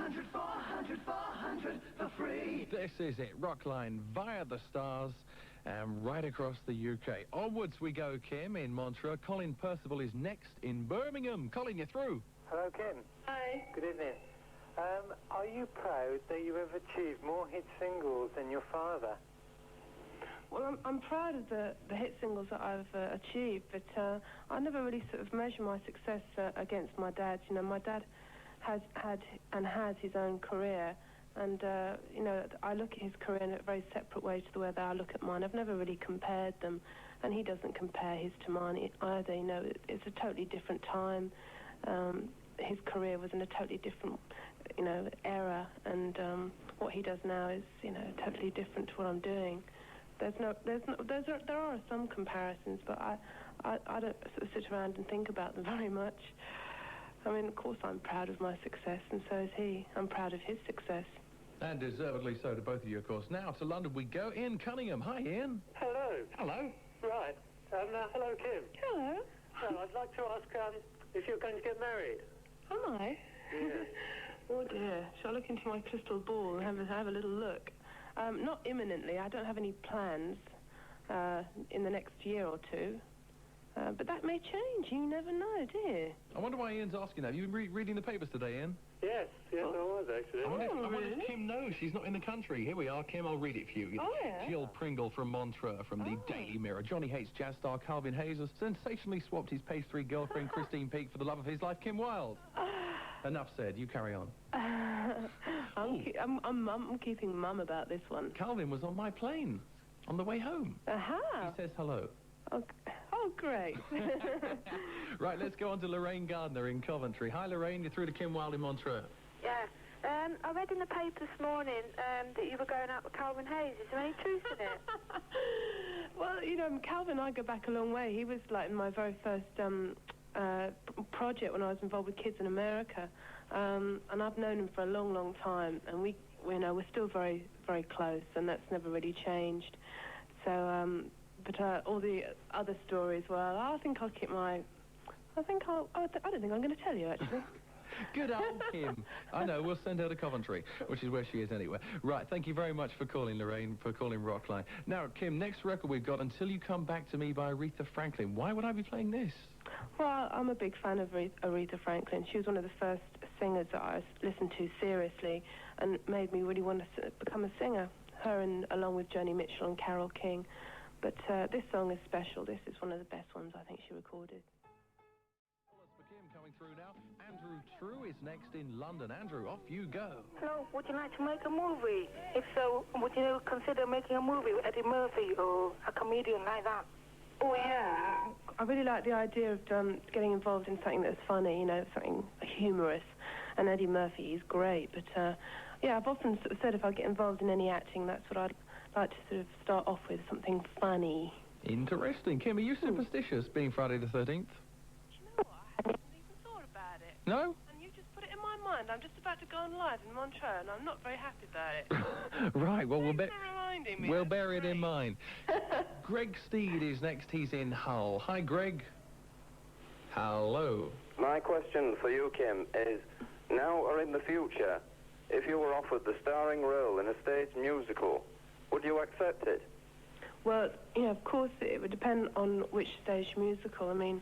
400, 400, 400 for free. This is it, Rockline via the stars and right across the UK. Onwards we go, Kim, in Montreux. Colin Percival is next in Birmingham. Colin, you're through. Hello, Kim. Hi. Good evening. Are you proud that you have achieved more hit singles than your father? Well, I'm proud of the hit singles that I've achieved, but I never really sort of measure my success against my dad. You know, my dad has had and has his own career, and you know, I look at his career in a very separate way to the way that I look at mine. I've never really compared them, and he doesn't compare his to mine either. You know, it's a totally different time. His career was in a totally different, you know, era, and what he does now is, you know, totally different to what I'm doing. There are some comparisons, but I don't sort of sit around and think about them very much. I mean, of course I'm proud of my success, and so is he. I'm proud of his success. And deservedly so to both of you, of course. Now to London we go. Ian Cunningham. Hi, Ian. Hello. Hello. Right. Hello, Kim. Hello. Well, I'd like to ask if you're going to get married. Am I? Yeah. Oh dear. Shall I look into my crystal ball and have a little look? Not imminently. I don't have any plans in the next year or two. But that may change. You never know, do you? I wonder why Ian's asking that. Have you been reading the papers today, Ian? Yes, I was, actually. I wonder if Kim knows. She's not in the country. Here we are. Kim, I'll read it for you. Oh, yeah. Jill Pringle from Montreux from the Daily Mirror. Johnny Hates jazz star Calvin Hayes has sensationally swapped his pastry girlfriend Christine Peake for the love of his life, Kim Wilde. Enough said. You carry on. I'm keeping mum about this one. Calvin was on my plane on the way home. Aha. He says hello. Oh, great. Right, let's go on to Lorraine Gardner in Coventry. Hi, Lorraine. You're through to Kim Wilde in Montreux. Yeah. I read in the paper this morning that you were going out with Calvin Hayes. Is there any truth in it? Well, you know, Calvin and I go back a long way. He was, like, in my very first project when I was involved with Kids in America. And I've known him for a long, long time. And we're still very, very close, and that's never really changed. So, but all the other stories, well, I think I'll keep my... I don't think I'm going to tell you, actually. Good old Kim. I know, we'll send her to Coventry, which is where she is anyway. Right, thank you very much for calling, Lorraine, for calling Rockline. Now, Kim, next record we've got, Until You Come Back to Me by Aretha Franklin. Why would I be playing this? Well, I'm a big fan of Aretha Franklin. She was one of the first singers that I listened to seriously and made me really want to become a singer. Her along with Joni Mitchell and Carole King. But this song is special. This is one of the best ones I think she recorded. For Kim coming through now. Andrew True is next in London. Andrew, off you go. Hello, would you like to make a movie? If so, would you consider making a movie with Eddie Murphy or a comedian like that? Oh, yeah. I really like the idea of getting involved in something that's funny, you know, something humorous. And Eddie Murphy is great. But, yeah, I've often sort of said if I get involved in any acting, that's what I'd like to sort of start off with, something funny. Interesting. Kim, are you superstitious, being Friday the 13th? Do you know what? I hadn't even thought about it. No? And you just put it in my mind. I'm just about to go on live in Montreux, and I'm not very happy about it. Right, well, Thanks for reminding me. we'll bear it in mind. Greg Steed is next. He's in Hull. Hi, Greg. Hello. My question for you, Kim, is now or in the future, if you were offered the starring role in a stage musical, would you accept it? Well, you know, of course, it would depend on which stage musical. I mean,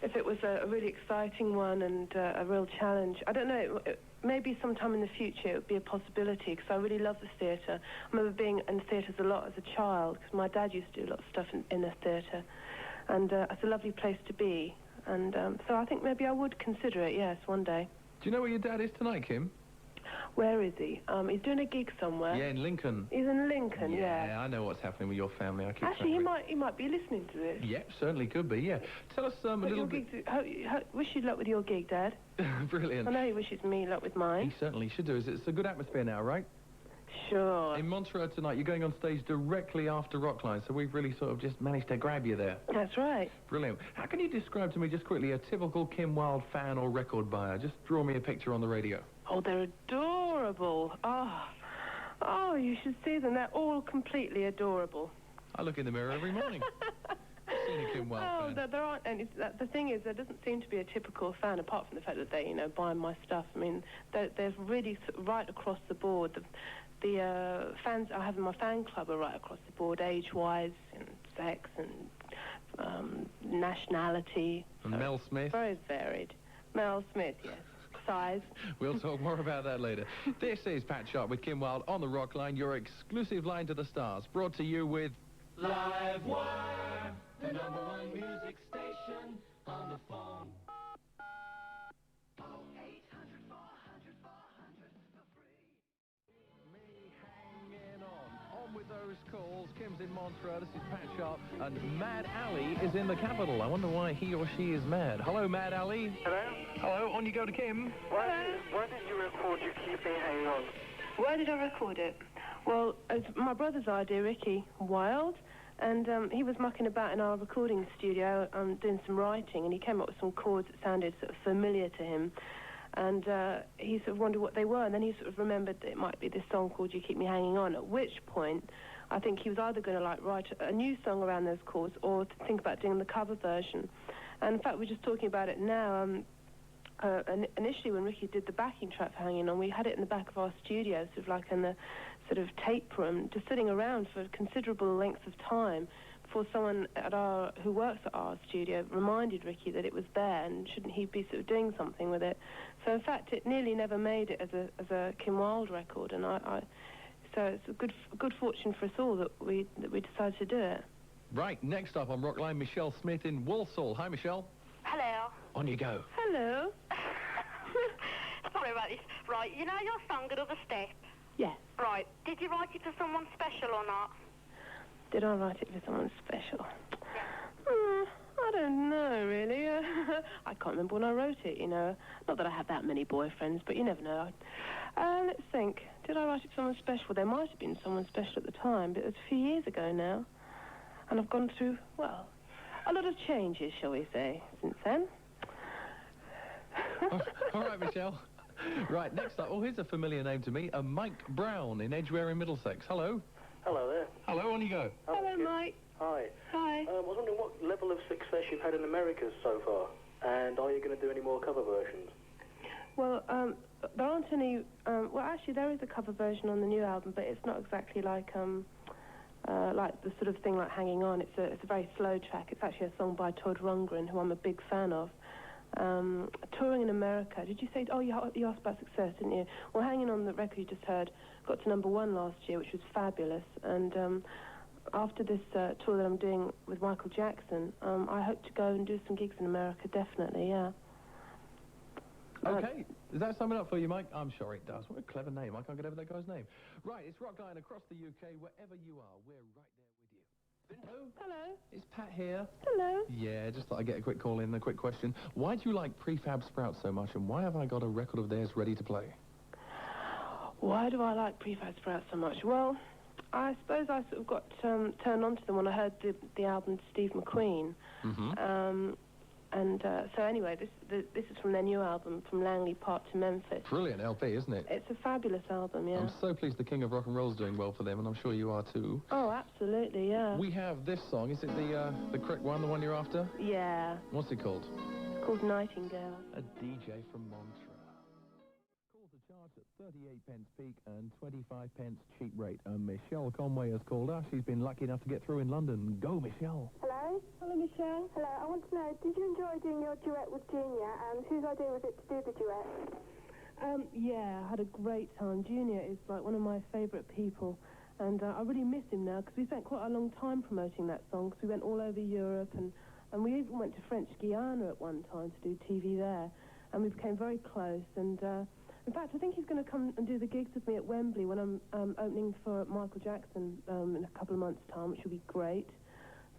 if it was a really exciting one and a real challenge, I don't know, maybe sometime in the future it would be a possibility, because I really love the theatre. I remember being in theatres a lot as a child, because my dad used to do a lot of stuff in the theatre, and it's a lovely place to be. And so I think maybe I would consider it, yes, one day. Do you know where your dad is tonight, Kim? Where is he? He's doing a gig somewhere. Yeah, in Lincoln. He's in Lincoln, yeah. Yeah, I know what's happening with your family. I keep Actually, he might be listening to this. Yeah, certainly could be, yeah. Tell us a little bit... Wish you luck with your gig, Dad. Brilliant. I know he wishes me luck with mine. He certainly should do. It's a good atmosphere now, right? Sure. In Montreux tonight, you're going on stage directly after Rockline, so we've really sort of just managed to grab you there. That's right. Brilliant. How can you describe to me just quickly a typical Kim Wilde fan or record buyer? Just draw me a picture on the radio. Oh, they're adorable. Oh, you should see them. They're all completely adorable. I look in the mirror every morning. seen a Kim Wilde fan. There aren't any. The thing is, there doesn't seem to be a typical fan, apart from the fact that they, buy my stuff. I mean, they're really right across the board. The fans I have in my fan club are right across the board, age-wise, and sex, and nationality. And Mel Smith. Very varied. Mel Smith, yes. Size. We'll talk more about that later. This is Pat Sharp with Kim Wilde on the Rock Line, your exclusive line to the stars, brought to you with Live Wire, the #1 music station on the phone. 0800 400 400 for free. Me hanging on with those calls. Kim's in Montreux, this is Pat Sharp, and Mad Ali is in the capital. I wonder why he or she is mad. Hello, Mad Ali. Hello? Hello, on you go to Kim. Why did you record You Keep Me Hanging On? Where did I record it? Well, it's my brother's idea, Ricky Wilde, and he was mucking about in our recording studio doing some writing, and he came up with some chords that sounded sort of familiar to him, and he sort of wondered what they were, and then he sort of remembered that it might be this song called You Keep Me Hanging On, at which point I think he was either going to write a new song around those chords or to think about doing the cover version. And in fact, we're just talking about it now. Initially, when Ricky did the backing track for Hanging On, we had it in the back of our studio, sort of like in the sort of tape room, just sitting around for considerable lengths of time before someone who works at our studio reminded Ricky that it was there and shouldn't he be sort of doing something with it. So in fact, it nearly never made it as a Kim Wilde record, and so it's a good fortune for us all that we decided to do it. Right, next up on Rock Line, Michelle Smith in Walsall. Hi, Michelle. Hello. On you go. Hello. Sorry about this. Right, you know your song, Another Step? Yes. Right, did you write it for someone special or not? Did I write it for someone special? I don't know, really. I can't remember when I wrote it, Not that I have that many boyfriends, but you never know. Let's think. Did I write it for someone special? There might have been someone special at the time, but it was a few years ago now. And I've gone through, well, a lot of changes, shall we say, since then. All right, Michelle. Right, next up. Oh, here's a familiar name to me. Mike Brown in Edgware in Middlesex. Hello. Hello there. Hello, on you go. Hello, Mike. Hi. Hi. I was wondering what level of success you've had in America so far, and are you going to do any more cover versions? Well, there aren't any... well, actually, there is a cover version on the new album, but it's not exactly like the sort of thing like Hanging On. It's a very slow track. It's actually a song by Todd Rundgren, who I'm a big fan of. Touring in America. Did you say... Oh, you asked about success, didn't you? Well, Hanging On, the record you just heard, got to #1 last year, which was fabulous. And after this tour that I'm doing with Michael Jackson, I hope to go and do some gigs in America, definitely, yeah. Okay. Does that sum it up for you, Mike? I'm sure it does. What a clever name. I can't get over that guy's name. Right, it's Rockline across the UK. Wherever you are, we're right there with you. Hello. Hello. Is Pat here? Hello. Yeah, just thought I'd get a quick call in, a quick question. Why do you like Prefab Sprouts so much, and why have I got a record of theirs ready to play? Why do I like Prefab Sprouts so much? Well, I suppose I sort of got turned on to them when I heard the album Steve McQueen. Mm-hmm. So anyway, this is from their new album, From Langley Park to Memphis. Brilliant LP, isn't it? It's a fabulous album, yeah. I'm so pleased the King of Rock and Roll's doing well for them, and I'm sure you are too. Oh, absolutely, yeah. We have this song. Is it the correct one, the one you're after? Yeah. What's it called? It's called Nightingale. A DJ from Montreux. Calls the charge at 38 pence peak and 25 pence cheap rate. Michelle Conway has called us. She's been lucky enough to get through in London. Go, Michelle. Hello? Hello, Michelle. Hello, I want to know, did you enjoy doing your duet with Junior, and whose idea was it to do the duet? Yeah, I had a great time. Junior is like one of my favourite people, and I really miss him now because we spent quite a long time promoting that song because we went all over Europe and we even went to French Guiana at one time to do TV there, and we became very close. And in fact, I think he's going to come and do the gigs with me at Wembley when I'm opening for Michael Jackson in a couple of months' time, which will be great.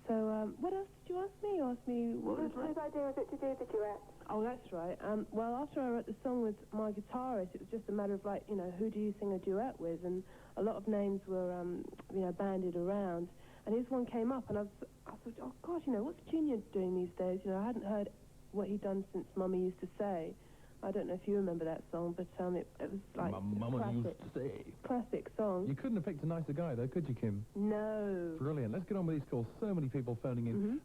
So, what else did you ask me? You asked me what was Whose idea was it to do the duet? Oh, that's right. Well, after I wrote the song with my guitarist, it was just a matter of, like, who do you sing a duet with? And a lot of names were, bandied around. And his one came up, and I thought, oh, gosh, what's Junior doing these days? I hadn't heard what he'd done since Mummy Used to Say. I don't know if you remember that song, but it was like My mama classic, used to say. classic song. You couldn't have picked a nicer guy, though, could you, Kim? No. Brilliant. Let's get on with these calls. So many people phoning in.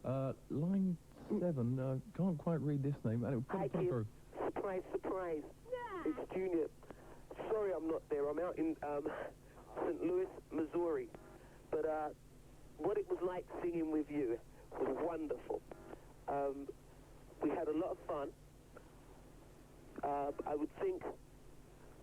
Line 7, can't quite read this name. Anyway, put it through. Surprise, surprise. Yeah. It's Junior. Sorry I'm not there. I'm out in St. Louis, Missouri. But what it was like singing with you was wonderful. We had a lot of fun. I would think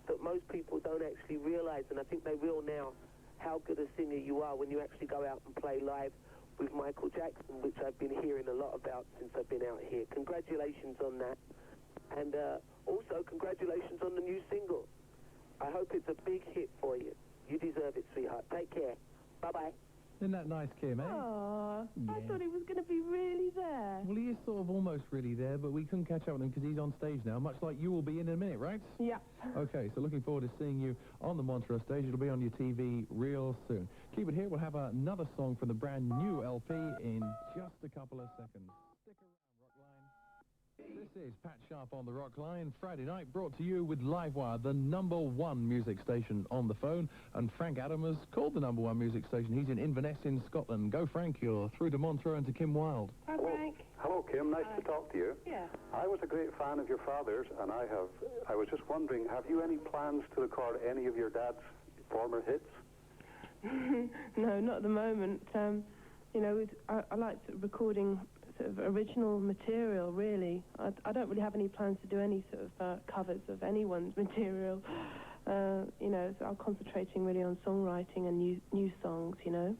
that most people don't actually realize, and I think they will now, how good a singer you are when you actually go out and play live with Michael Jackson, which I've been hearing a lot about since I've been out here. Congratulations on that. And also, congratulations on the new single. I hope it's a big hit for you. You deserve it, sweetheart. Take care. Bye-bye. Isn't that nice, Kim, eh? Aww, Yeah. I thought he was going to be really there. Well, he is sort of almost really there, but we couldn't catch up with him because he's on stage now, much like you will be in a minute, right? Yeah. Okay, so looking forward to seeing you on the Montreux stage. It'll be on your TV real soon. Keep it here. We'll have another song from the brand new LP in just a couple of seconds. Stick around, Rockline. This is Pat Sharp on the Rock Line, Friday night, brought to you with Livewire, the #1 music station on the phone. And Frank Adam has called the #1 music station. He's in Inverness in Scotland. Go, Frank, you're through to Montreux and to Kim Wilde. Hi, Frank. Hello, Kim. Nice to talk to you. Yeah. I was a great fan of your father's, and I was just wondering, have you any plans to record any of your dad's former hits? No, not at the moment. You know, I like sort of recording sort of original material, really. I don't really have any plans to do any sort of covers of anyone's material. You know, so I'm concentrating really on songwriting and new songs, you know.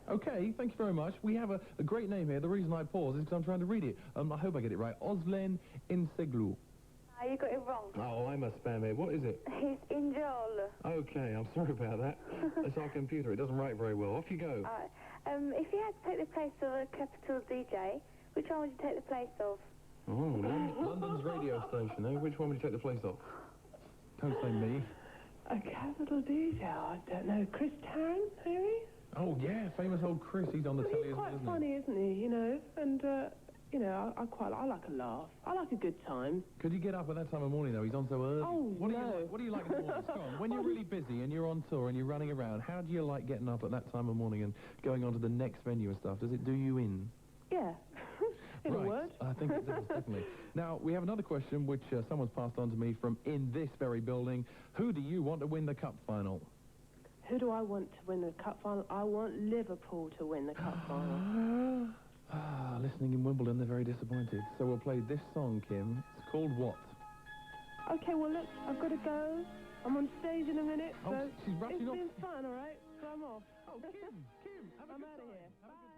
Okay, thank you very much. We have a great name here. The reason I pause is because I'm trying to read it. I hope I get it right. Ozlen Inseglu. You got it wrong. Oh, I'm a spam here. What is it? It's Injol. Okay, I'm sorry about that. It's our computer. It doesn't write very well. Off you go. If you had to take the place of a capital DJ, which one would you take the place of? Oh, London's radio station, eh? Which one would you take the place of? Don't say me. A capital DJ? I don't know. Chris Tarrant, maybe? Oh, yeah, famous old Chris. He's on the telly, He's quite isn't funny, isn't he? You know, and, you know, I like a laugh. I like a good time. Could you get up at that time of morning, though? He's on so early. Oh, what no. What do you like in the mornings? Come on. When you're really busy and you're on tour and you're running around, how do you like getting up at that time of morning and going on to the next venue and stuff? Does it do you in? Yeah. In right. a word. I think it does, definitely. Now, we have another question which someone's passed on to me from in this very building. Who do you want to win the cup final? Who do I want to win the cup final? I want Liverpool to win the cup final. Listening in Wimbledon, they're very disappointed. So we'll play this song, Kim. It's called what? Okay, well, look, I've got to go. I'm on stage in a minute, Oh, so she's rushing it's off. been fun, all right? So I'm off. Oh, Kim, have a I'm good out of time. here. Have a good